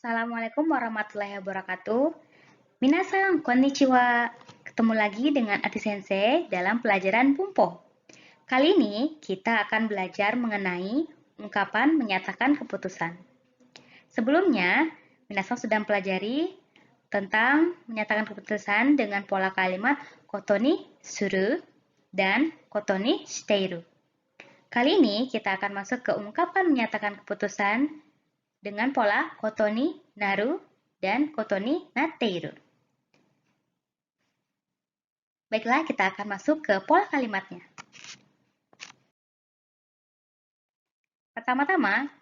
Assalamualaikum warahmatullahi wabarakatuh. Minasan, konnichiwa. Ketemu lagi dengan Ati Sensei dalam pelajaran Pumpo. Kali ini kita akan belajar mengenai ungkapan menyatakan keputusan. Sebelumnya, Minasan sudah mempelajari tentang menyatakan keputusan dengan pola kalimat koto ni suru dan koto ni shiteiru. Kali ini kita akan masuk ke ungkapan menyatakan keputusan dengan pola koto ni naru dan koto ni natteiru. Baiklah, kita akan masuk ke pola kalimatnya. Pertama-tama,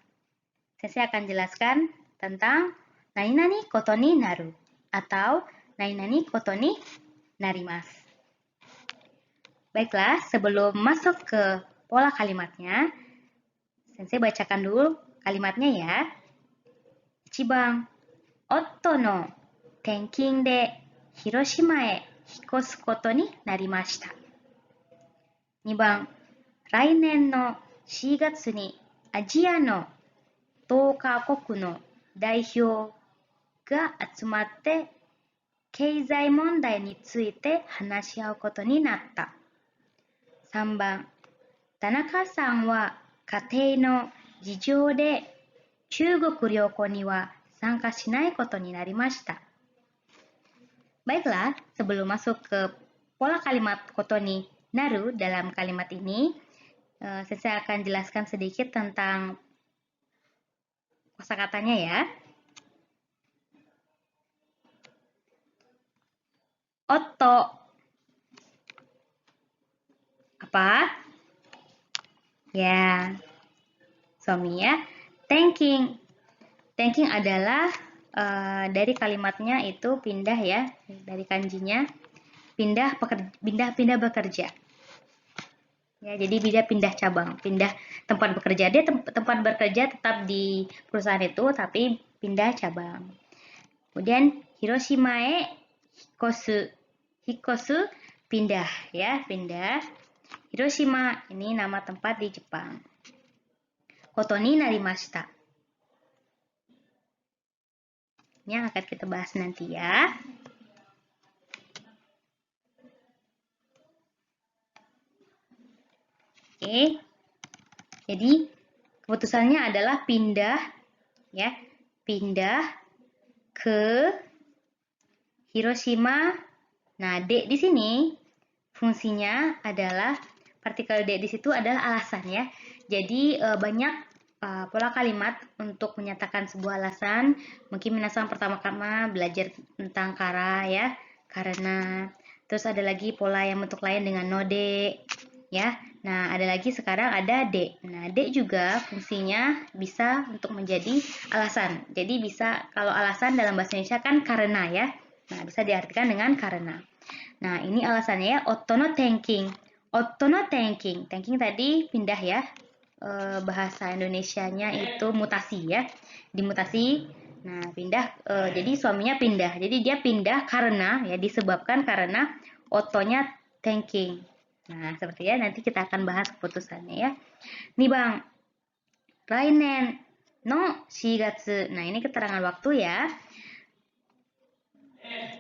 saya akan jelaskan tentang nani-nani koto ni naru atau nani-nani koto ni narimasu. Baiklah, sebelum masuk ke pola kalimatnya, Sensei bacakan dulu kalimatnya ya. Ichiban, otto no tenkin de Hiroshima e hikosu koto ni narimashita. 2番、来年の4月にアジアの10カ国の代表が集まって経済問題について話し合うことになった。3番、田中さんは家庭の事情で中国旅行には参加しないことになりました。Baiklah, sebelum masuk ke pola kalimat koto ni naru dalam kalimat ini, saya akan jelaskan sedikit tentang kosakatanya ya. Otto. Apa? Ya, suami ya. Thinking. Thinking adalah dari kalimatnya itu pindah ya, dari kanjinya pindah bekerja. Ya, jadi pindah cabang, pindah tempat bekerja. Dia tempat bekerja tetap di perusahaan itu, tapi pindah cabang. Kemudian Hiroshima e hikosu. Hikosu pindah ya, pindah. Hiroshima ini nama tempat di Jepang. Koto ni narimashita. Ini yang akan kita bahas nanti ya. Oke. Jadi keputusannya adalah pindah ya, pindah ke Hiroshima. Nah, D di sini fungsinya adalah partikel D di situ adalah alasan ya. Jadi banyak pola kalimat untuk menyatakan sebuah alasan. Mungkin minasan pertama-tama belajar tentang kara ya, karena. Terus ada lagi pola yang bentuk lain dengan node ya. Nah, ada lagi sekarang ada D. Nah, D juga fungsinya bisa untuk menjadi alasan. Jadi bisa, kalau alasan dalam bahasa Indonesia kan karena ya. Nah, bisa diartikan dengan karena. Nah, ini alasannya ya, otto no tenking. Otto no tenking. Tenking tadi pindah ya. Bahasa Indonesianya itu mutasi ya. Dimutasi. Nah, pindah. Jadi suaminya pindah. Jadi dia pindah karena ya, disebabkan karena ottonya tenking. Nah, seperti ya, nanti kita akan bahas keputusannya ya. Nih bang, rainen no shigatsu. Nah, ini keterangan waktu ya.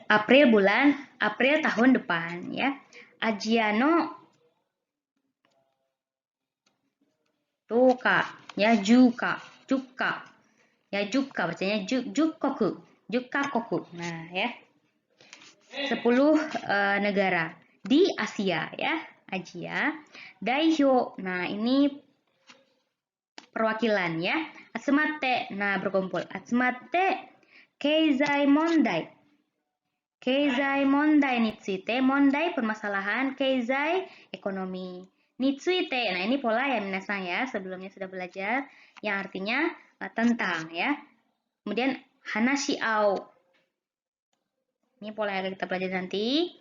April tahun depan ya. Asia no toka ya, juka ya, juka bacanya jukoku. Nah ya, 10 negara di Asia ya, Asia. Daihyo, nah ini perwakilan ya. Atsumate, nah berkumpul. Atsumate keizai mondai. Keizai mondai ni tsuite, mondai permasalahan, keizai ekonomi. Nitsuite, nah ini pola ya minasan ya, sebelumnya sudah belajar, yang artinya tentang ya. Kemudian hanashi ao. Ini pola yang akan kita pelajari nanti.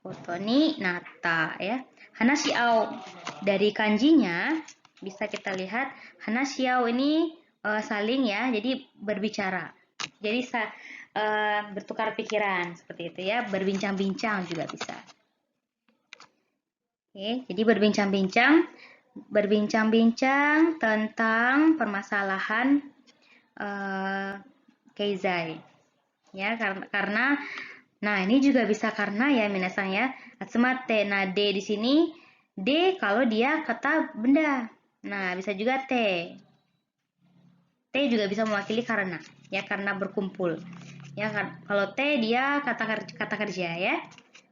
Koto ni nata ya. Hanashi ao. Dari kanjinya bisa kita lihat hanashi ao ini saling ya, jadi berbicara. Jadi bertukar pikiran seperti itu ya, berbincang-bincang juga bisa. Oke, jadi berbincang-bincang tentang permasalahan keizai. Ya, karena nah ini juga bisa karena ya minasan ya. Atsumate. Nah, D di sini D kalau dia kata benda. Nah, bisa juga T. T juga bisa mewakili karena ya, karena berkumpul. Ya kan, kalau T dia kata kerja ya.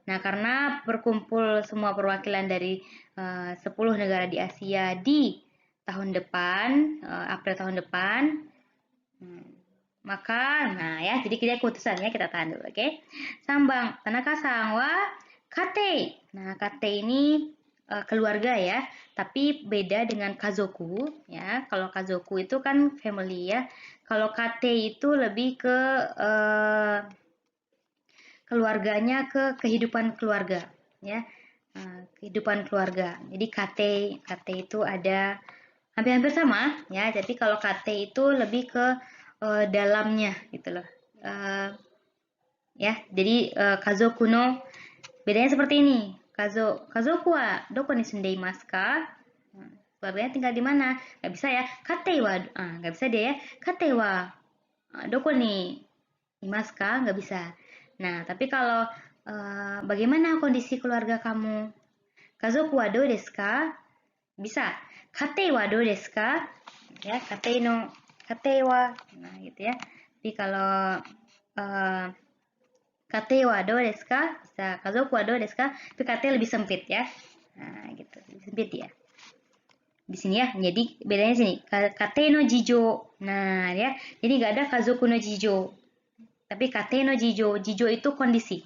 Nah, karena berkumpul semua perwakilan dari 10 negara di Asia di tahun depan, April tahun depan, maka, nah ya, jadi kita keputusan ya, kita tahan dulu, oke? Sambang, Tanaka-san wa kate. Nah, kate ini keluarga ya, tapi beda dengan kazoku ya. Kalau kazoku itu kan family ya. Kalau kate itu lebih ke keluarganya, ke kehidupan keluarga ya. Kehidupan keluarga. Jadi kate itu ada hampir-hampir sama ya. Jadi kalau kate itu lebih ke dalamnya gitu loh. Ya, jadi kazoku no bedanya seperti ini. Kazoku wa doko ni sundeimasu ka? Keluarganya tinggal di mana? Gak bisa ya. Kate wa gak bisa dia ya. Kate wa doko ni imasu ka? Gak bisa. Nah, tapi kalau bagaimana kondisi keluarga kamu? Kazoku wa dou desu ka? Bisa. Kate wa dou desu ka? Ya, kate wa. Nah, gitu ya. Tapi kalau kate wa dou desu ka? Bisa. Kazoku wa dou desu ka? Tapi kate lebih sempit ya. Nah, gitu. Lebih sempit ya. Di sini ya. Jadi bedanya sini. Kate no jijo. Nah, ya. Jadi nggak ada kazoku no jijo. Tapi kate no jijo. Jijo itu kondisi.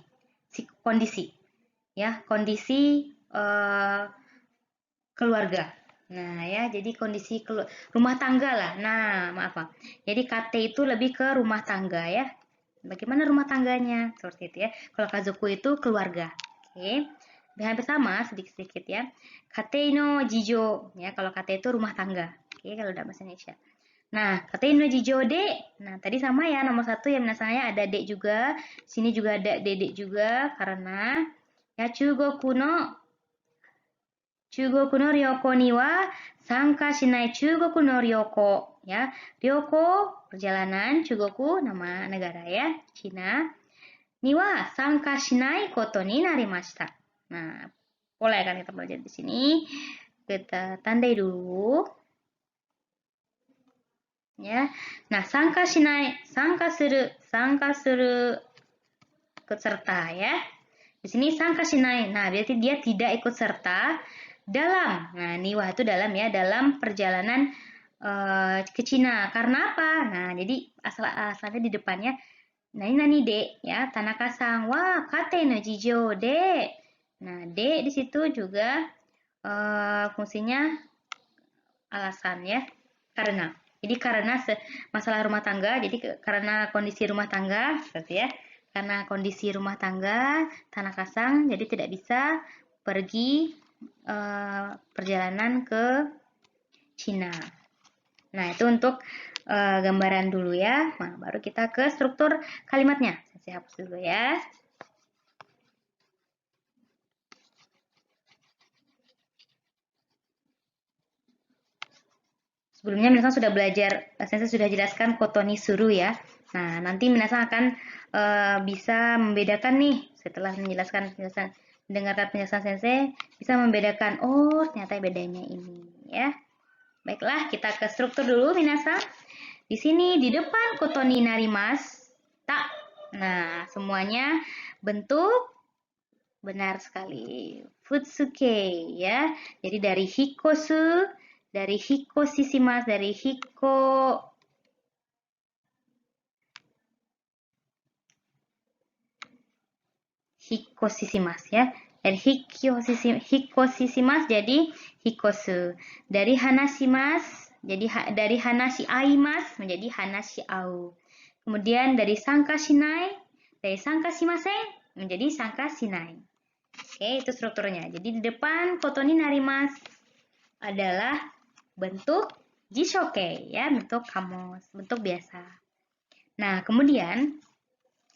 Kondisi. Ya, kondisi keluarga. Nah, ya, jadi kondisi rumah tangga lah. Nah, maaf, Pak. Jadi kate itu lebih ke rumah tangga ya. Bagaimana rumah tangganya? Seperti itu ya. Kalau kazoku itu keluarga. Oke. Hampir sama sedikit-sedikit ya. Kate no jijo ya. Kalau kate itu rumah tangga. Oke, kalau dalam bahasa Indonesia. Nah, kate no jijo de. Nah, tadi sama ya, nomor 1 ya misalnya ada de juga. Sini juga ada dede juga karena ya Chugoku no ryoko ni wa sanka shinai Chugoku no ryoko ya. Ryoko perjalanan, Chugoku nama negara ya, Cina. Ni wa sanka shinai koto ni narimashita. Nah, boleh kan kita belajar di sini. Kita tandai dulu. Ya. Nah, sanka shinai, sanka suru ikut serta ya. Di sini sanka shinai. Nah, berarti dia tidak ikut serta dalam. Nah, niwa itu dalam ya, dalam perjalanan ke Cina. Karena apa? Nah, jadi asalnya di depannya nani de ya, Tanaka-san wa kate no jijo de. Nah, de di situ juga fungsinya alasan ya. Karena. Jadi karena masalah rumah tangga, jadi karena kondisi rumah tangga seperti ya. Karena kondisi rumah tangga Tanaka-san jadi tidak bisa pergi perjalanan ke Cina. Nah, itu untuk gambaran dulu ya. Nah, baru kita ke struktur kalimatnya. Saya hapus dulu ya. Sebelumnya minasan sudah belajar, saya sudah jelaskan kotoni suru ya. Nah, nanti minasan akan bisa membedakan nih setelah mendengarkan penjelasan sensei, bisa membedakan, oh ternyata bedanya ini ya. Baiklah, kita ke struktur dulu minasan. Di sini di depan kotoni narimas, tak. Nah, semuanya bentuk benar sekali. Futsuke ya. Jadi dari hikosu, dari hiko sisimas, dari hiko sisimas ya. Dari hiko sisimas jadi hikosu. Dari hanashimas, jadi dari hanashi aimas menjadi hanashi au. Kemudian dari sangka shinai, dari sangka shimasen menjadi sangka shinai. Oke, itu strukturnya. Jadi di depan kotoni narimas adalah bentuk jishoke ya, bentuk kamus, bentuk biasa. Nah, kemudian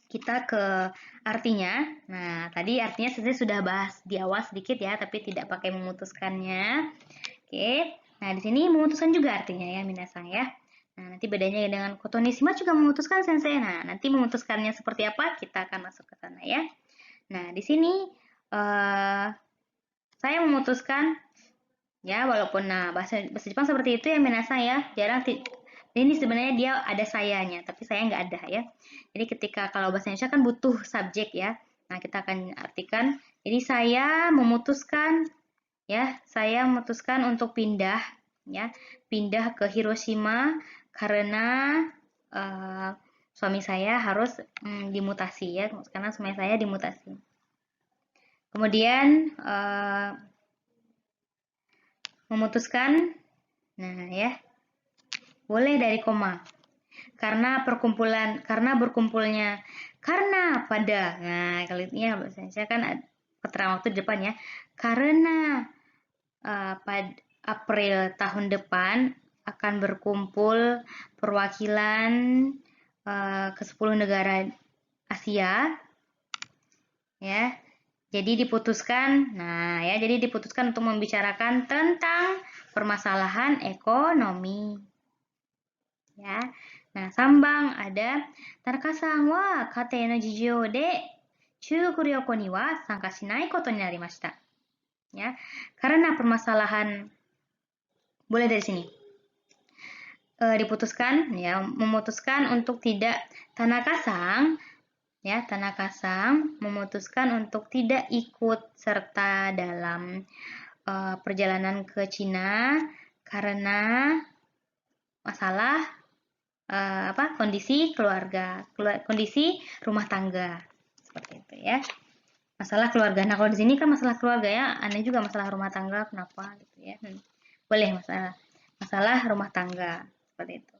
kita ke artinya. Nah, tadi artinya saya sudah bahas di awal sedikit ya, tapi tidak pakai memutuskannya. Oke. Nah, di sini memutuskan juga artinya ya, minasan ya. Nah, nanti bedanya dengan kotonishima juga memutuskan sensei. Nah, nanti memutuskannya seperti apa? Kita akan masuk ke sana ya. Nah, di sini saya memutuskan ya, walaupun bahasa Jepang seperti itu ya minasang ya, jarang ini sebenarnya dia ada sayanya, tapi saya nggak ada ya. Jadi ketika kalau bahasa Indonesia kan butuh subjek ya. Nah, kita akan artikan. Jadi saya memutuskan ya, saya memutuskan untuk pindah ya, pindah ke Hiroshima karena suami saya harus dimutasi ya, karena suami saya dimutasi. Kemudian memutuskan, nah ya, boleh dari koma. Karena berkumpulnya, karena pada. Nah, kalau ini ya saya kan keterangan waktu di depan ya. Karena pada April tahun depan akan berkumpul perwakilan ke 10 negara Asia ya. Jadi diputuskan untuk membicarakan tentang permasalahan ekonomi. Ya. Nah, sambang ada Tanaka-san wa katei no jijou de Chugoku ryoko ni wa sanka shinai koto ni narimashita. Ya. Karena permasalahan boleh dari sini. Diputuskan ya, memutuskan untuk tidak Tanaka-san memutuskan untuk tidak ikut serta dalam perjalanan ke Cina karena masalah kondisi keluarga, kondisi rumah tangga seperti itu ya. Masalah keluarga. Nah, kalau di sini kan masalah keluarga ya, aneh juga masalah rumah tangga kenapa gitu ya. Boleh masalah rumah tangga seperti itu.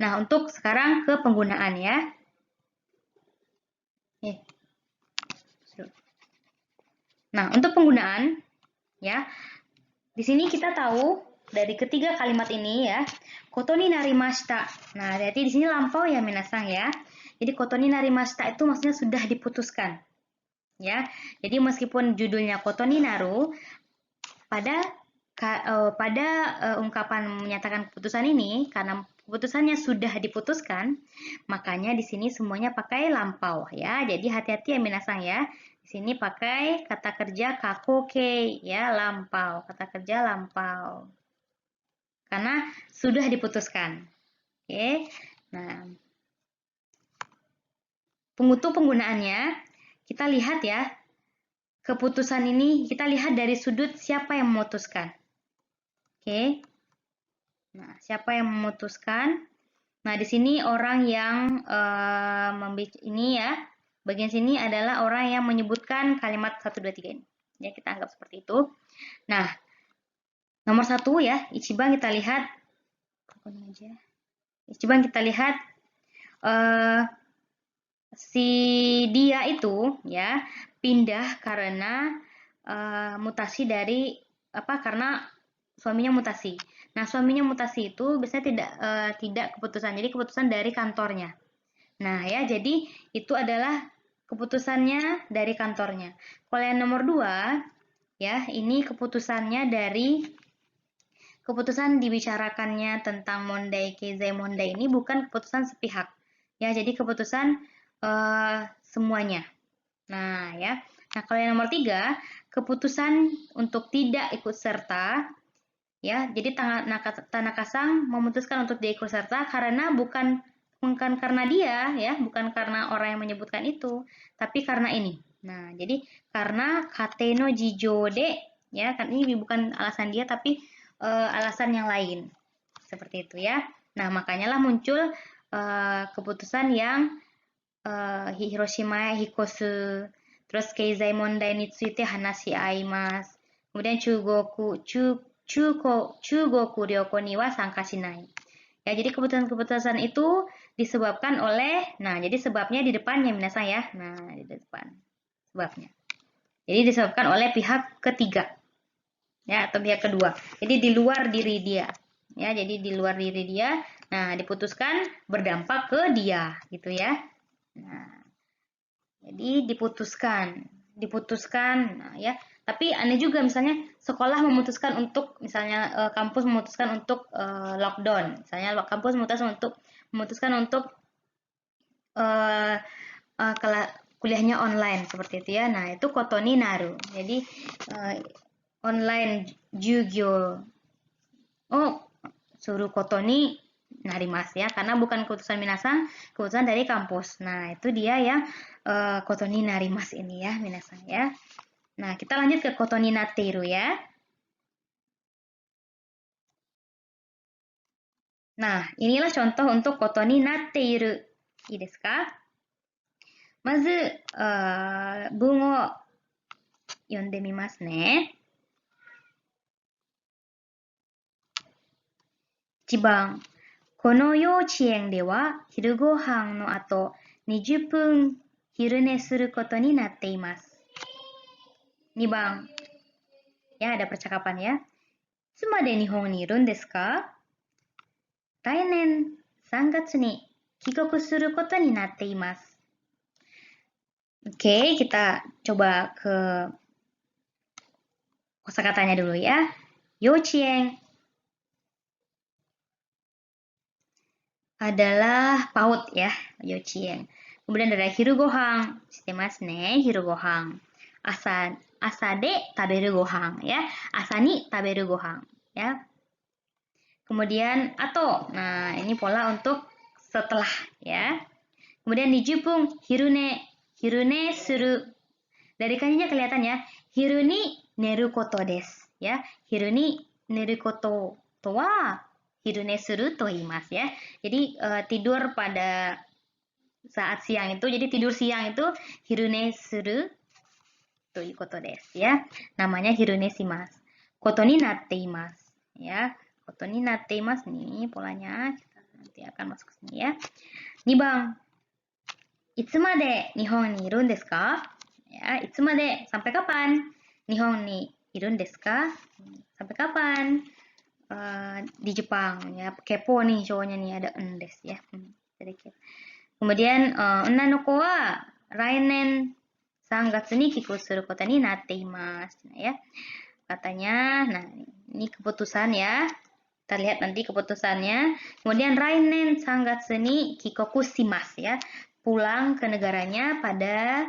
Nah, untuk sekarang ke penggunaan ya. Nah, untuk penggunaan ya. Di sini kita tahu dari ketiga kalimat ini ya, koto ni narimashita. Nah, jadi di sini lampau ya minasang ya. Jadi koto ni narimashita itu maksudnya sudah diputuskan. Ya. Jadi meskipun judulnya koto ni naru, pada ungkapan menyatakan keputusan ini, karena keputusannya sudah diputuskan, makanya di sini semuanya pakai lampau ya. Jadi hati-hati ya minasang ya. Di sini pakai kata kerja kakoke ya, lampau, kata kerja lampau. Karena sudah diputuskan. Oke. Nah, untuk penggunaannya kita lihat ya. Keputusan ini kita lihat dari sudut siapa yang memutuskan. Oke. Nah, siapa yang memutuskan? Nah, di sini orang yang ini ya, bagian sini adalah orang yang menyebutkan kalimat 1, 2, 3 ini. Ya, kita anggap seperti itu. Nah, nomor 1 ya, Ichiban kita lihat. Ichiban kita lihat si dia itu ya pindah karena mutasi dari karena suaminya mutasi. Nah, suaminya mutasi itu biasanya tidak keputusan. Jadi keputusan dari kantornya. Nah, ya, jadi itu adalah keputusannya dari kantornya. Kalau yang nomor 2, ya, ini keputusannya dari keputusan dibicarakannya tentang Mondai Keizai Mondai ini bukan keputusan sepihak. Ya, jadi keputusan semuanya. Nah, ya. Nah, kalau yang nomor 3, keputusan untuk tidak ikut serta. Ya, jadi Tanaka-san memutuskan untuk tidak ikut serta karena bukan karena dia ya, bukan karena orang yang menyebutkan itu, tapi karena ini. Nah, jadi karena kate no jijou de ya, kan ini bukan alasan dia tapi alasan yang lain. Seperti itu ya. Nah, makanya lah muncul keputusan yang Hiroshima hikosu, terus Keizai Mondai ni tsuite hanashi aimasu, kemudian Chugoku ryoko ni wa sanka shinai. Ya, jadi keputusan-keputusan itu disebabkan oleh, nah, jadi sebabnya di depannya minasang ya. Nah, di depan sebabnya. Jadi disebabkan oleh pihak ketiga. Ya, atau pihak kedua. Jadi di luar diri dia. Ya, jadi di luar diri dia. Nah, diputuskan berdampak ke dia, gitu ya. Nah, jadi diputuskan, nah, ya. Tapi aneh juga misalnya sekolah memutuskan untuk misalnya kampus memutuskan untuk lockdown. Misalnya kampus memutuskan untuk eh, kuliahnya online seperti itu ya. Nah, itu kotoni naru. Jadi online jugyo. Oh, suruh kotoni narimas ya, karena bukan keputusan minasan, keputusan dari kampus. Nah, itu dia yang kotoni narimas ini ya, minasan ya. Nah, kita lanjut ke kotoni nateiru ya. Nah, inilah contoh untuk kotoni nateiru. Ii desu ka? Mazu, bungo yonde mimasu ne. 1番、この幼稚園では昼ご飯の後20分昼寝することになっています。2番、ya ada percakapan ya. いつまで日本にいるんですか？来年3月に帰国することになっています。Oke, kita coba ke kosakatanya dulu ya. Youchien adalah PAUD ya, Youchien. Kemudian ada hirugohang, shitemasu ne, hirugohang. Asa de taberu gohang ya, asa ni taberu gohang ya. Kemudian atau, nah ini pola untuk setelah ya. Kemudian di jipung hirune suru. Dari kanjinya kelihatan ya, hiru ni neru koto desu ya. Hiru ni neru koto to wa hirune suru to iimasu ya. Jadi tidur pada saat siang itu, jadi tidur siang itu hirune suru to iu koto desu ya. Namanya hirune shimasu. Koto ni natte imasu ya. Koto ni natte imasu nih polanya. Kita nanti akan masuk ke sini ya. 2番、いつまで日本にいるんですか? Ya, いつまで sampai kapan? Nihon ni irun desu ka? Sampai kapan? Di Jepang ya. Kepo nih cowoknya nih, ada en desu ya. Jadi kemudian onna no ko wa rainen 3月に帰国することになっていますya. Katanya, nah ini keputusan ya. Kita lihat nanti keputusannya. Kemudian rainen 3月に帰国しますya. Pulang ke negaranya pada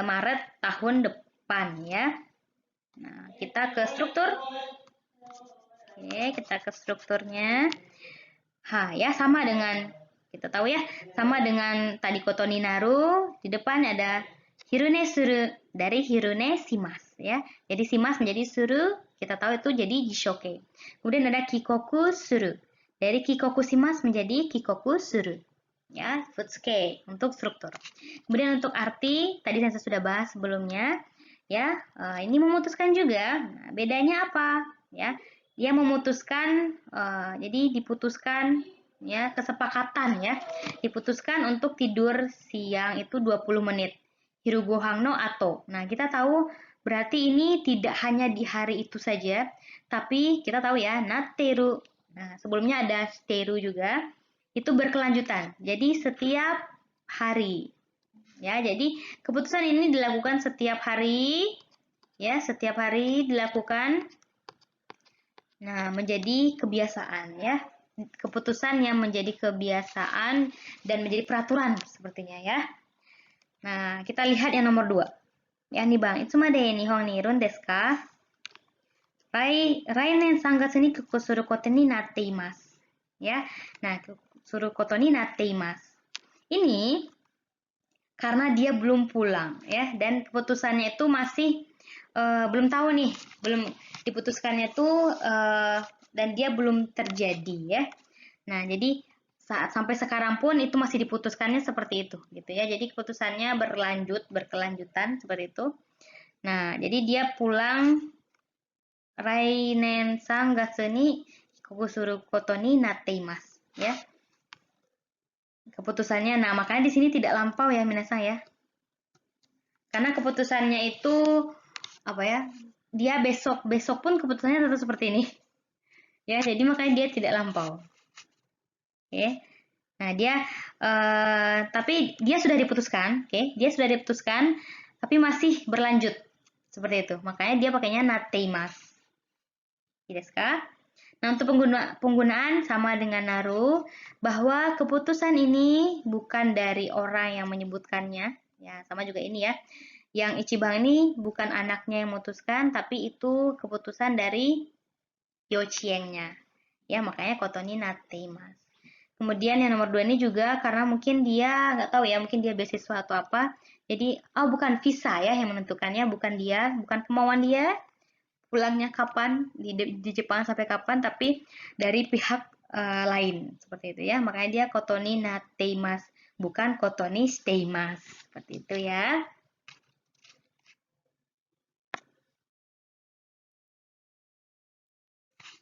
Maret tahun depan ya. Nah, kita ke struktur. Oke, kita ke strukturnya. Ya sama dengan kita tahu ya, sama dengan tadi kotoni naru, di depan ada hirune suru dari hirune shimasu ya. Jadi shimasu menjadi suru, kita tahu itu jadi jishoke. Kemudian ada kikoku suru. Dari kikoku shimasu menjadi kikoku suru. Ya, futsuke untuk struktur. Kemudian untuk arti, tadi saya sudah bahas sebelumnya, ya, ini memutuskan juga. Nah, bedanya apa? Ya, dia memutuskan, jadi diputuskan, ya, kesepakatan ya, diputuskan untuk tidur siang itu 20 menit. Hirugohang no ato. Nah, kita tahu berarti ini tidak hanya di hari itu saja, tapi kita tahu ya, natteru. Nah, sebelumnya ada shiteru juga. Itu berkelanjutan. Jadi setiap hari. Ya, jadi keputusan ini dilakukan setiap hari. Ya, setiap hari dilakukan. Nah, menjadi kebiasaan ya. Keputusan yang menjadi kebiasaan dan menjadi peraturan sepertinya ya. Nah, kita lihat yang nomor 2. Ya, nih Bang, itsumade nihon ni irun desu ka? Rainen 3月に帰国することになっています. Ya. Nah, suruh koto ni natte imasu. Ini karena dia belum pulang ya, dan keputusannya itu masih belum tahu nih, belum diputuskannya tuh dan dia belum terjadi ya. Nah, jadi saat sampai sekarang pun itu masih diputuskannya seperti itu gitu ya. Jadi keputusannya berkelanjutan seperti itu. Nah, jadi dia pulang rainen 3月に帰国することになっていますya. Keputusannya, nah makanya di sini tidak lampau ya minasan ya. Karena keputusannya itu apa ya? Dia besok pun keputusannya tetap seperti ini. Ya, jadi makanya dia tidak lampau. Oke. Nah, dia tapi dia sudah diputuskan, oke? Dia sudah diputuskan tapi masih berlanjut Seperti itu. Makanya dia pakainya natteimasu. Desu ka? Nah, untuk penggunaan sama dengan naru, bahwa keputusan ini bukan dari orang yang menyebutkannya. Ya, sama juga ini ya. Yang Ichiban ini bukan anaknya yang memutuskan, tapi itu keputusan dari Yochiengnya. Ya, makanya koto ni natteimasu. Kemudian yang nomor 2 ini juga karena mungkin dia nggak tahu ya, mungkin dia beasiswa atau apa. Jadi, bukan visa ya yang menentukannya, bukan dia, bukan kemauan dia pulangnya kapan di Jepang sampai kapan, tapi dari pihak lain seperti itu ya. Makanya dia koto ni natteimasu, bukan koto ni shiteimasu. Seperti itu ya.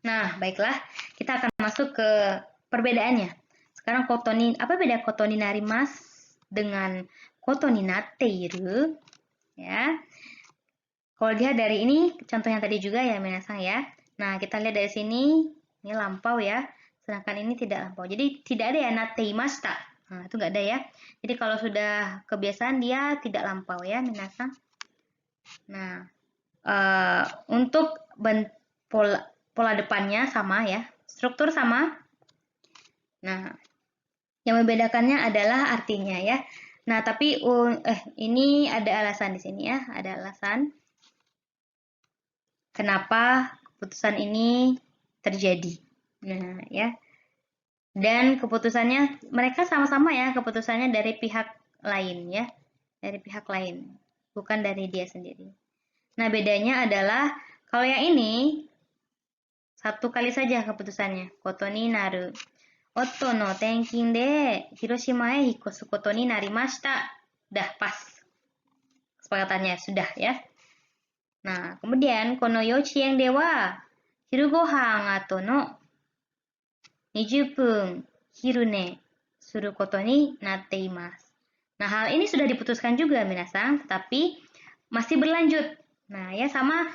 Nah, baiklah, kita akan masuk ke perbedaannya. Sekarang apa beda koto ni narimasu dengan koto ni natteiru? Ya. Kalau lihat dari ini, contoh yang tadi juga ya, minasang ya. Nah, kita lihat dari sini, ini lampau ya. Sedangkan ini tidak lampau. Jadi, tidak ada ya natteimashita. Nah, itu nggak ada ya. Jadi, kalau sudah kebiasaan, dia tidak lampau ya, minasang. Nah, untuk pola depannya sama ya. Struktur sama. Nah, yang membedakannya adalah artinya ya. Nah, tapi ini ada alasan di sini ya. Ada alasan kenapa keputusan ini terjadi. Nah, ya. Dan keputusannya mereka sama-sama ya, keputusannya dari pihak lain ya. Dari pihak lain, bukan dari dia sendiri. Nah, bedanya adalah kalau yang ini satu kali saja keputusannya, koto ni naru. Otto no tenkin de Hiroshima e hikosu koto ni narimashita. Dah pas. Kesepakatannya sudah ya. Nah, kemudian kono yochien de wa hiru gohan ato no 20分 hiru ne suru koto ni natte imasu. Nah, hal ini sudah diputuskan juga minasang, tetapi masih berlanjut. Nah, ya sama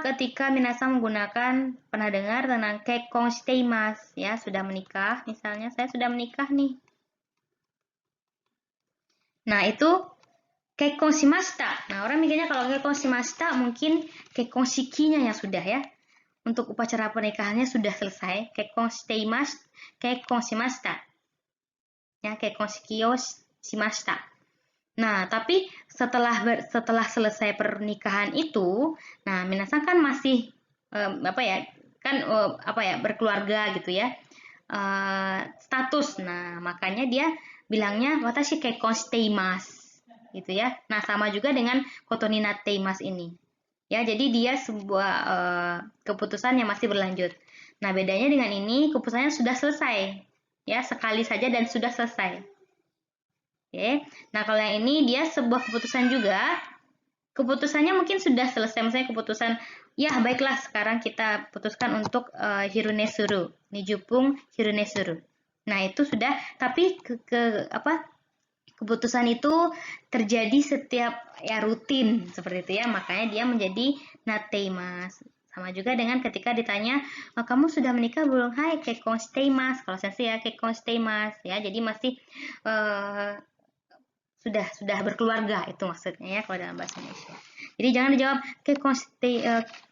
ketika minasang menggunakan, pernah dengar tentang kekkon shiteimasu ya, sudah menikah, misalnya saya sudah menikah nih. Nah, itu kekkon shimashita. Nah, orang mikirnya kalau kekkon shimashita mungkin kekkon shikinya yang sudah ya. Untuk upacara pernikahannya sudah selesai, kekkon shiteimasu, kekkon shimashita. Ya, kekkon shiki o shimashita. Nah, tapi setelah selesai pernikahan itu, nah minasang kan masih berkeluarga gitu ya. Status. Nah, makanya dia bilangnya watashi kekkon shiteimasu gitu ya. Nah, sama juga dengan koto ni natteimasu ini. Ya, jadi dia sebuah keputusan yang masih berlanjut. Nah, bedanya dengan ini keputusannya sudah selesai. Ya, sekali saja dan sudah selesai. Oke. Nah, kalau yang ini dia sebuah keputusan juga. Keputusannya mungkin sudah selesai, misalnya keputusan, ya baiklah sekarang kita putuskan untuk hirune suru, nijupung hirune suru. Nah, itu sudah, tapi keputusan itu terjadi setiap ya rutin seperti itu ya, makanya dia menjadi natteimasu. Sama juga dengan ketika ditanya, kamu sudah menikah belum? Hai, kekkon shiteimasu. Kalau saya ya kekkon shiteimasu ya, jadi masih sudah berkeluarga, itu maksudnya ya kalau dalam bahasa Indonesia. Jadi jangan dijawab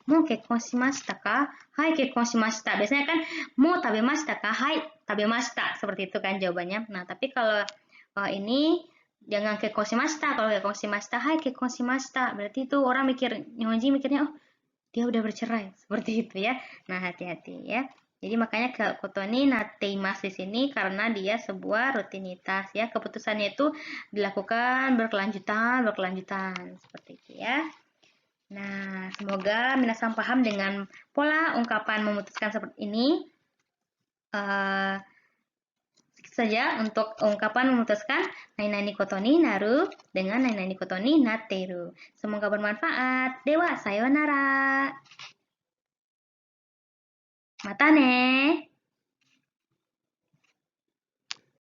mo kekkon shimashita ka? Hai, kekkon shimashita. Biasanya kan mo tabemashita ka? Hai, tabemashita. Seperti itu kan jawabannya. Nah, tapi kalau ini jangan kekkon shimashita. Kalau kekkon shimashita, hai kekkon shimashita. Berarti itu orang Nihonji mikirnya, oh dia udah bercerai. Seperti itu ya. Nah, hati-hati ya. Jadi makanya koto ni natteimasu di sini karena dia sebuah rutinitas ya, keputusannya itu dilakukan berkelanjutan seperti itu ya. Nah, semoga minasang paham dengan pola ungkapan memutuskan seperti ini. Saja untuk ungkapan memutuskan nai ni koto ni naru dengan nai ni koto ni natteru. Semoga bermanfaat. Dewa, sayonara. Mata ne.